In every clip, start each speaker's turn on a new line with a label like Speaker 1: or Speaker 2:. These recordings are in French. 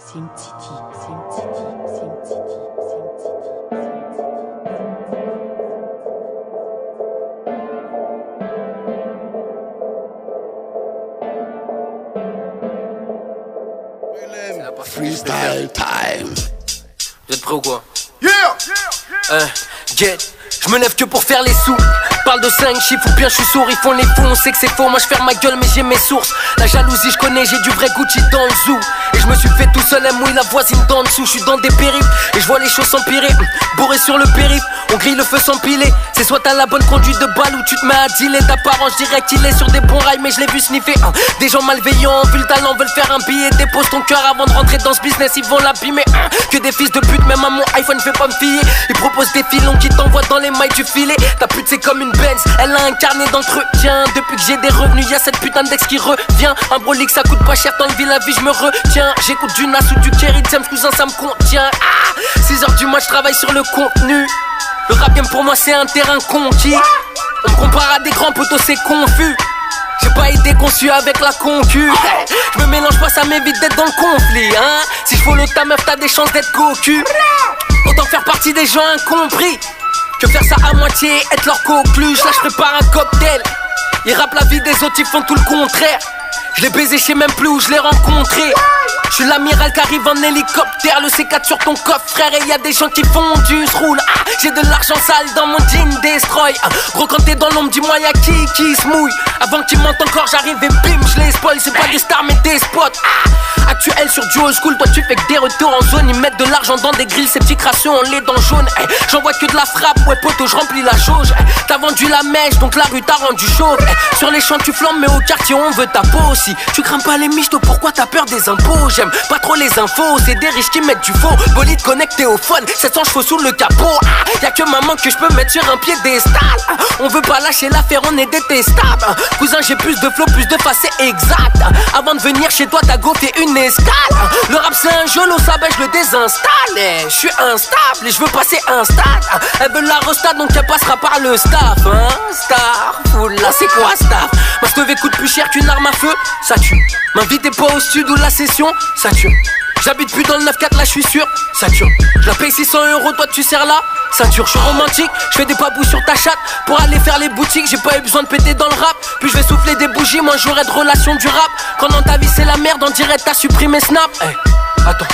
Speaker 1: Sim City.
Speaker 2: Freestyle time.
Speaker 3: Vous êtes prêts ou quoi?
Speaker 2: Yeah!
Speaker 3: Get. Je me lève que pour faire les sous. Parle de 5 chiffres ou bien je suis sourd. Ils font les fous, on sait que c'est faux. Moi je ferme ma gueule mais j'ai mes sources. La jalousie je connais, j'ai du vrai Gucci dans le zoo. Et je me suis fait tout seul, elle mouille la voisine d'en dessous. Je suis dans des périples et je vois les choses s'empirer. Bourré sur le périph', on grille le feu sans piler. C'est soit t'as la bonne conduite de balle ou tu te mets à dealer. D'apparence je dirais qu'il est sur des bons rails mais je l'ai vu sniffer. Des gens malveillants, vu le talent, veulent faire un billet. Dépose ton cœur avant de rentrer dans ce business, ils vont l'abîmer. Que des fils de pute, même à mon iPhone je vais pas me fier. Ils proposent des filons qui t'envoient dans les mailles du filet. Ta pute c'est comme une Benz, elle a un carnet d'entretien. Depuis que j'ai des revenus, y'a cette putain d'ex qui revient. Un brolic ça coûte pas cher, t'enlever la vie je me retiens. J'écoute du Nas ou du Kerry James, cousin ça me contient. 6h du match, je travaille sur le contenu. Le rap game pour moi c'est un terrain conquis. On me compare à des grands potos, c'est confus. J'ai pas été conçu avec la concu. Je me mélange pas, ça m'évite d'être dans le conflit, hein. Si je follow ta meuf, t'as des chances d'être cocu. Autant faire partie des gens incompris que faire ça à moitié et être leur coqueluche. Là je prépare un cocktail. Ils rappent la vie des autres, ils font tout le contraire. Je l'ai baisé, je sais même plus où je l'ai rencontré. Je suis l'amiral qui arrive en hélicoptère. Le C4 sur ton coffre frère. Et y'a des gens qui font du roule. J'ai de l'argent sale dans mon jean destroy. Gros quand t'es dans l'ombre dis-moi y'a qui se mouille. Avant qu'ils mentent encore j'arrive et bim je les spoil. C'est pas des stars mais des spots. Actuel sur du old school. Toi tu fais que des retours en zone. Ils mettent de l'argent dans des grilles. Ces petits crachons on les dents jaunes. J'envoie que de la frappe. Ouais poteau je remplis la jauge. T'as vendu la mèche donc la rue t'a rendu chauve. Sur les champs tu flambes mais au quartier on veut ta peau aussi. Tu crains pas les miches, pourquoi t'as peur des impôts? J'aime pas trop les infos, c'est des riches qui mettent du faux. Bolide connecté au phone, 700 chevaux sous le capot. Y'a que maman que je peux mettre sur un piédestal. On veut pas lâcher l'affaire, on est détestable. Cousin j'ai plus de flow, plus de face, c'est exact. Avant de venir chez toi t'as go fait une escale. Le rap c'est un jeu, l'eau ça je le désinstalle. Je suis instable et je veux passer un stade. Elle veut la restade donc elle passera par le staff, hein. Star, là c'est quoi staff? Ma stove coûte plus cher qu'une arme à feu, ça tue. M'invitez pas au sud ou la session, ça tue. J'habite plus dans le 9-4 là je suis sûr, ça tue. Je la paye 600 €, toi tu sers là, ceinture. Je suis romantique, je fais des papous sur ta chatte. Pour aller faire les boutiques, j'ai pas eu besoin de péter dans le rap. Puis je vais souffler des bougies, moi j'aurai de relation du rap. Quand dans ta vie c'est la merde, en direct t'as supprimé Snap. Attends,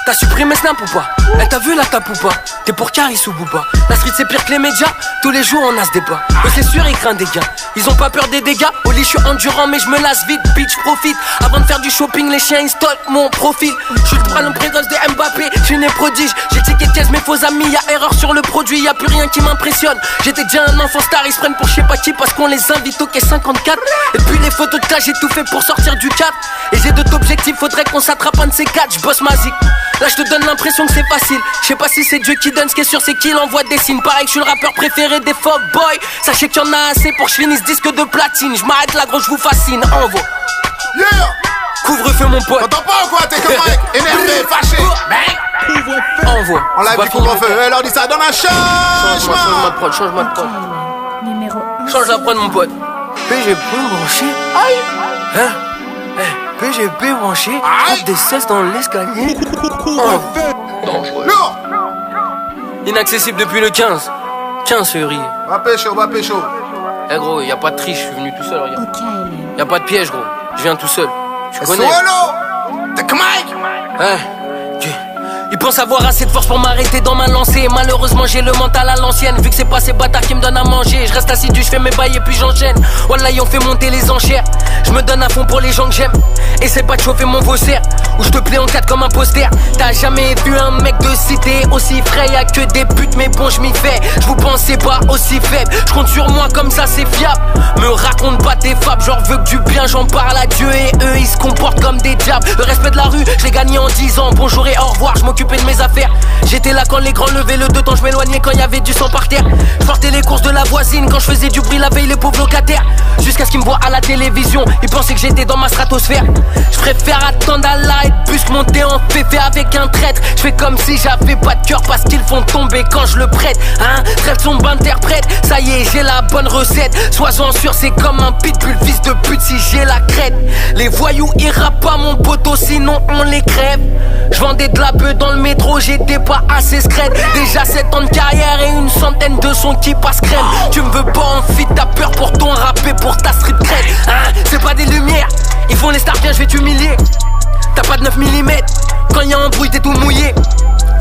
Speaker 3: t'as supprimé Snap ou pas? T'as vu la tape ou pas? T'es pour Caris ou Booba? La street c'est pire que les médias, tous les jours on a ce débat. C'est sûr ils craignent des gains, ils ont pas peur des dégâts. Au lit je suis endurant mais je me lasse vite, bitch profite. Avant de faire du shopping les chiens ils stalkent mon profil. Je suis le ballon précoce de Mbappé, je suis né prodige. J'ai ticket de caisse mes faux amis, y'a erreur sur le produit, y'a plus rien qui m'impressionne. J'étais déjà un enfant star, ils se prennent pour je sais pas qui parce qu'on les invite au quai 54. Et puis les photos de classe j'ai tout fait pour sortir du cap. Et j'ai d'autres objectifs, faudrait qu'on s'attrape un de ces quatre, je bosse ma zik. Là je te donne l'impression que c'est facile. Je sais pas si c'est Dieu qui donne, ce qui est sûr c'est qu'il envoie des signes. Pareil que je suis le rappeur préféré des fuck boys. Sachez qu'il y en a assez pour que je finisse disque de platine. Je m'arrête là gros, je vous fascine, envoie.
Speaker 2: Yeah!
Speaker 3: Couvre-feu mon pote.
Speaker 2: T'entends pas ou quoi? T'es comme mec, énervé, fâché.
Speaker 3: Envoie.
Speaker 2: On l'a vu couvre-feu, elle leur dit ça donne un changement.
Speaker 3: Change-moi de prod.
Speaker 1: Numéro 1.
Speaker 3: Change la prod mon pote. PGP branché. Aïe. Hein? PGP branché. Frappe des 16 dans l'escalier. Dangereux. Inaccessible depuis le 15 février.
Speaker 2: Va pécho.
Speaker 3: Eh gros, y'a pas de triche, je suis venu tout seul, regarde.
Speaker 1: Ok.
Speaker 3: Y'a pas de piège gros, je viens tout seul. Tu connais?
Speaker 2: T'es comme Mike.
Speaker 3: Ils pensent avoir assez de force pour m'arrêter dans ma lancée. Malheureusement j'ai le mental à l'ancienne. Vu que c'est pas ces bâtards qui me donnent à manger. Je reste assidu, je fais mes bails et puis j'enchaîne. Wallah ils ont fait monter les enchères. Je me donne à fond pour les gens que j'aime. Essaie pas de chauffer mon faussaire ou je te plais en 4 comme un poster. T'as jamais vu un mec de cité aussi frais? Y'a que des putes mais bon je m'y fais. Je vous pensais pas aussi faible. Je compte sur moi comme ça c'est fiable. Me raconte pas tes fables. Genre veux que du bien j'en parle à Dieu. Et eux ils se comportent comme des diables. Le respect de la rue je l'ai gagné en 10 ans. Bonjour et au revoir, je m'occupais de mes affaires. J'étais là quand les grands levaient le deux temps. Je m'éloignais quand y avait du sang par terre. Je portais les courses de la voisine quand je faisais du bruit la veille les pauvres locataires. Jusqu'à ce qu'ils me voient à la télévision. Ils pensaient que j'étais dans ma stratosphère. Je préfère attendre à l'arrêt de bus que monter en féfé avec un traître. Je fais comme si j'avais pas de cœur parce qu'ils font tomber quand je le prête. Hein, trêve son interprète. Ça y est j'ai la bonne recette. Sois-en sûr c'est comme un pitbull fils de pute si j'ai la crête. Les voyous ils rappent pas mon poteau sinon on les crève. Je vendais de la bœuf dans le métro, j'étais pas assez scred. Déjà 7 ans de carrière et une centaine de sons qui passent crème. Tu me veux pas en fit, t'as peur pour ton rap et pour ta street cred. Hein, c'est pas des lumières, ils font les stars, viens je vais t'humilier. T'as pas de 9 mm, quand y'a un bruit t'es tout mouillé.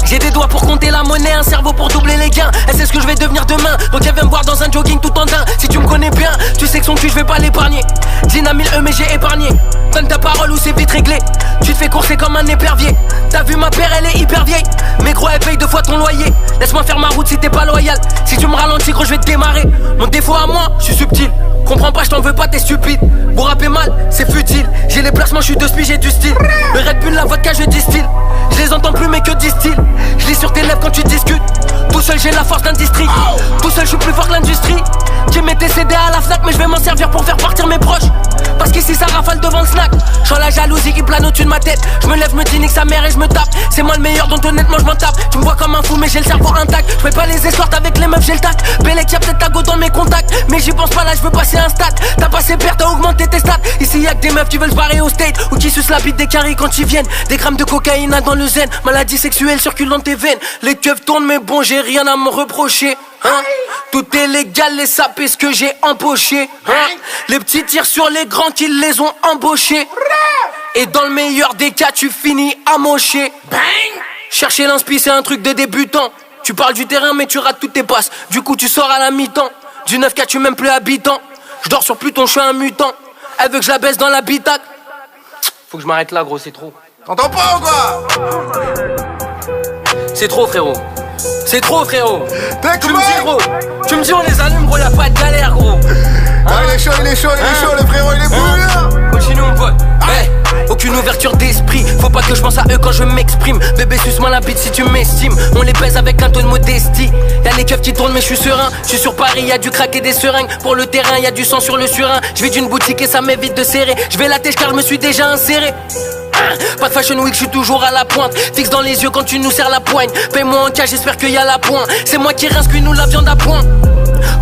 Speaker 3: J'ai des doigts pour compter la monnaie, un cerveau pour doubler les gains. Elle sait ce que je vais devenir demain, donc elle vient me voir dans un jogging tout en daim. Si tu me connais bien, tu sais que son cul je vais pas l'épargner. Dina 1000 mais j'ai épargné. Donne ta parole ou c'est vite réglé. Tu te fais courser comme un épervier. T'as vu ma paire, elle est hyper vieille. Mais gros elle paye 2 fois ton loyer. Laisse-moi faire ma route si t'es pas loyal. Si tu me ralentis gros je vais te démarrer. Mon défaut à moi, je suis subtil. Comprends pas, je t'en veux pas, t'es stupide. Vous rappez mal, c'est futile. J'ai les placements, je suis de spi, j'ai du style. Le Red Bull, la vodka, je distille. Je les entends plus mais que disent-ils. Je lis sur tes lèvres quand tu discutes. Tout seul j'ai la force d'un district. Tout seul je suis plus fort que l'industrie. J'ai mis tes CD à la Fnac mais je vais m'en servir pour faire partir mes proches. Parce qu'ici ça rafale devant le snack. J'sens la jalousie qui plane au-dessus de ma tête. Je me lève, me dis nique sa mère et je me tape. C'est moi le meilleur donc honnêtement je m'en tape. Tu me vois comme un fou mais j'ai le cerveau intact. Je fais pas les escortes avec les meufs, j'ai le tac. Bellec y'a peut-être ta go dans mes contacts. Mais j'y pense pas là, je veux passer un stat. T'as passé père, t'as augmenté tes stats. Ici y'a que des meufs qui veulent se barrer au state. Ou qui sucent la bite des caries quand ils viennent. Des grammes de cocaïne dans le zen. Maladie sexuelle circule dans tes veines. Les keufs tournent mais bon j'ai rien à me reprocher. Hein? Tout est légal, les sapes ce que j'ai empoché. Hein? Les petits tirent sur les grands qui les ont embauchés. Et dans le meilleur des cas, tu finis amoché. Chercher l'inspi, c'est un truc de débutant. Tu parles du terrain, mais tu rates toutes tes passes. Du coup, tu sors à la mi-temps. Du 9K, tu m'aimes plus habitant. Je dors sur Pluton, je suis un mutant. Elle veut que je la baisse dans l'habitacle. Faut que je m'arrête là, gros, c'est trop.
Speaker 2: T'entends pas ou quoi?
Speaker 3: C'est trop, frérot. C'est trop, frérot.
Speaker 2: Tu me dis,
Speaker 3: gros. Tu me dis, on les allume, gros, y'a pas de galère, gros.
Speaker 2: Ah, il est chaud, le frérot, il est bouillant.
Speaker 3: Continue, mon pote. Hey, aucune ouverture d'esprit. Faut pas que je pense à eux quand je m'exprime. Bébé, suce-moi la bite si tu m'estimes. On les pèse avec un ton de modestie. Y'a les keufs qui tournent, mais je suis serein. Je suis sur Paris, y'a du crack et des seringues. Pour le terrain, y'a du sang sur le surin. Je vais d'une boutique et ça m'évite de serrer. Je vais la tèche car je me suis déjà inséré. Pas de fashion week, je suis toujours à la pointe. Fixe dans les yeux quand tu nous serres la poigne. Paye-moi en cash, j'espère qu'il y a la pointe. C'est moi qui rince, nous la viande à point.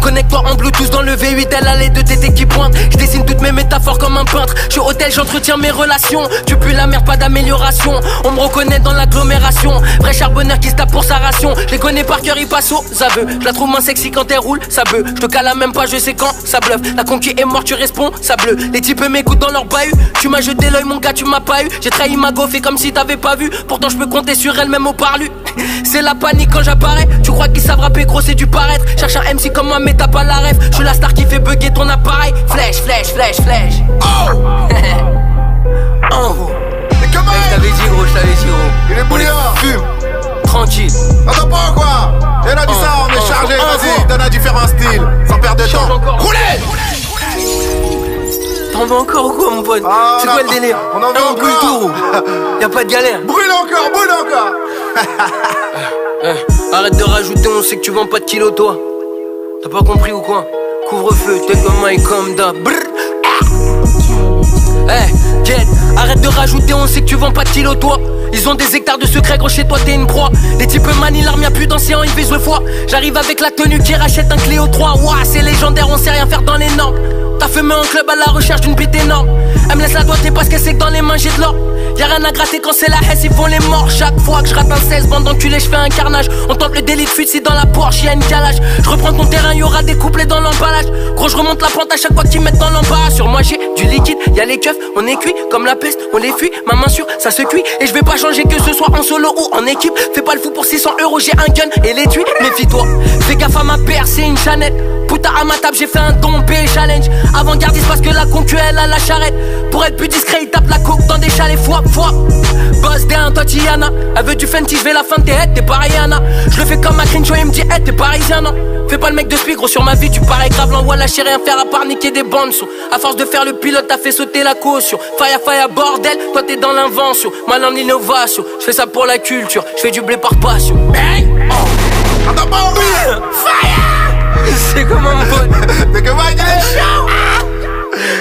Speaker 3: Connecte-toi en Bluetooth dans le V8, elle a les 2 tétés qui pointent. Je dessine toutes mes métaphores comme un peintre. Je suis hôtel, j'entretiens mes relations. Tu pues la merde, pas d'amélioration. On me reconnaît dans l'agglomération. Vrai charbonneur qui se tape pour sa ration. Je les connais par cœur, ils passent aux aveux. Je la trouve moins sexy quand elle roule, ça beuh. Je te cala même pas, je sais quand ça bluffe. La conquête est morte, tu réponds, ça bleu. Les types m'écoutent dans leur bahut. Tu m'as jeté l'œil, mon gars, tu m'as pas eu. J'ai trahi ma go, fait comme si t'avais pas vu. Pourtant je peux compter sur elle même au parlu. C'est la panique quand j'apparais. Tu crois qu'ils savent rapper, gros, c'est du paraître. Cherche un MC comme moi, mais t'as pas la ref. Je suis la star qui fait bugger ton appareil. Flèche, flèche, flèche, flèche.
Speaker 2: Oh.
Speaker 3: Oh.
Speaker 2: Mais comment?
Speaker 3: Je t'avais dit, gros, je t'avais dit, gros.
Speaker 2: Il est bouillant.
Speaker 3: Fume. Tranquille.
Speaker 2: T'entends pas ou quoi? Elle a dit ça, on est chargé. Vas-y, donne un différent style. Sans perdre de temps. Roulez.
Speaker 3: T'en veux encore ou quoi, mon pote? C'est quoi le délire?
Speaker 2: On en veut encore.
Speaker 3: Brûle tout. Y'a pas de galère.
Speaker 2: Brûle encore, brûle encore.
Speaker 3: Arrête de rajouter, on sait que tu vends pas de kilos, toi. T'as pas compris ou quoi? Couvre-feu, t'es comme Mike, comme d'hab. Get, arrête de rajouter, on sait que tu vends pas de kilos, toi. Ils ont des hectares de secrets, gros, chez toi t'es une proie. Les types manient l'arme, y'a plus d'anciens, ils baisent le foie. J'arrive avec la tenue qui rachète un Cléo 3. Ouah, c'est légendaire, on sait rien faire dans les normes. T'as fumé en club à la recherche d'une bite énorme. Elle me laisse la doigté parce qu'elle sait que dans les mains j'ai de l'or. Y'a rien à gratter quand c'est la hesse, ils font les morts. Chaque fois que je rate un 16, bande d'enculés, je fais un carnage. On tente le délit de fuite si dans la Porsche y'a une calage. Je reprends ton terrain, y'aura des couplets dans l'emballage. Gros, je remonte la pente à chaque fois qu'ils mettent dans l'embarras. Sur moi j'ai du liquide, y'a les keufs, on est cuit comme la peste, on les fuit. Ma main sûre, ça se cuit. Et je vais pas changer que ce soit en solo ou en équipe. Fais pas le fou pour 600 €, j'ai un gun et l'étui. Méfie-toi, fais gaffe à ma paire, c'est une Chanel. Putain à ma table, j'ai fait un tombé challenge. Avant-gardiste parce que la concu elle a la charrette. Pour être plus discret, il tape la coke dans des chalets fois. Boss d'un Tatiana. Elle veut du Fenty, je vais la fin de tes heads, t'es pareil Anna. Je le fais comme ma Crenshaw, il me dit hey, t'es parisien non. Fais pas le mec de spi, gros sur ma vie, tu parais grave. L'envoie lâcher rien faire à part niquer des bandes son. À force de faire le pilote, t'as fait sauter la caution. Fire bordel, toi t'es dans l'invention. Mal en innovation, je fais ça pour la culture. Je fais du blé par passion. Bang.
Speaker 2: Oh. Attends pas,
Speaker 3: Fire. C'est comment mon pote?
Speaker 2: C'est que Mike il est chaud.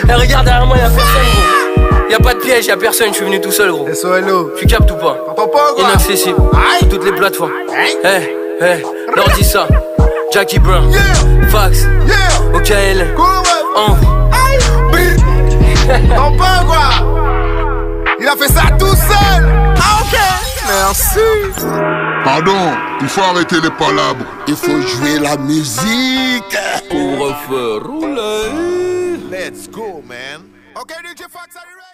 Speaker 3: Et regarde derrière moi, y'a personne gros. Y'a pas de piège, y'a personne, je suis venu tout seul gros.
Speaker 2: SOLO.
Speaker 3: Tu captes ou pas?
Speaker 2: T'entends pas ou quoi?
Speaker 3: Inaccessible, sur toutes les plateformes. Leur dis ça. Jackie Brown,
Speaker 2: yeah.
Speaker 3: Fax,
Speaker 2: yeah.
Speaker 3: OKL,
Speaker 2: T'entends pas ou quoi? Il a fait ça tout seul. Ah ok. merci.
Speaker 4: Pardon, il faut arrêter les palabres.
Speaker 5: Il faut jouer la musique.
Speaker 6: Couvre-feu, rouler.
Speaker 2: Let's go, man. Okay, DJ Fox, are you ready?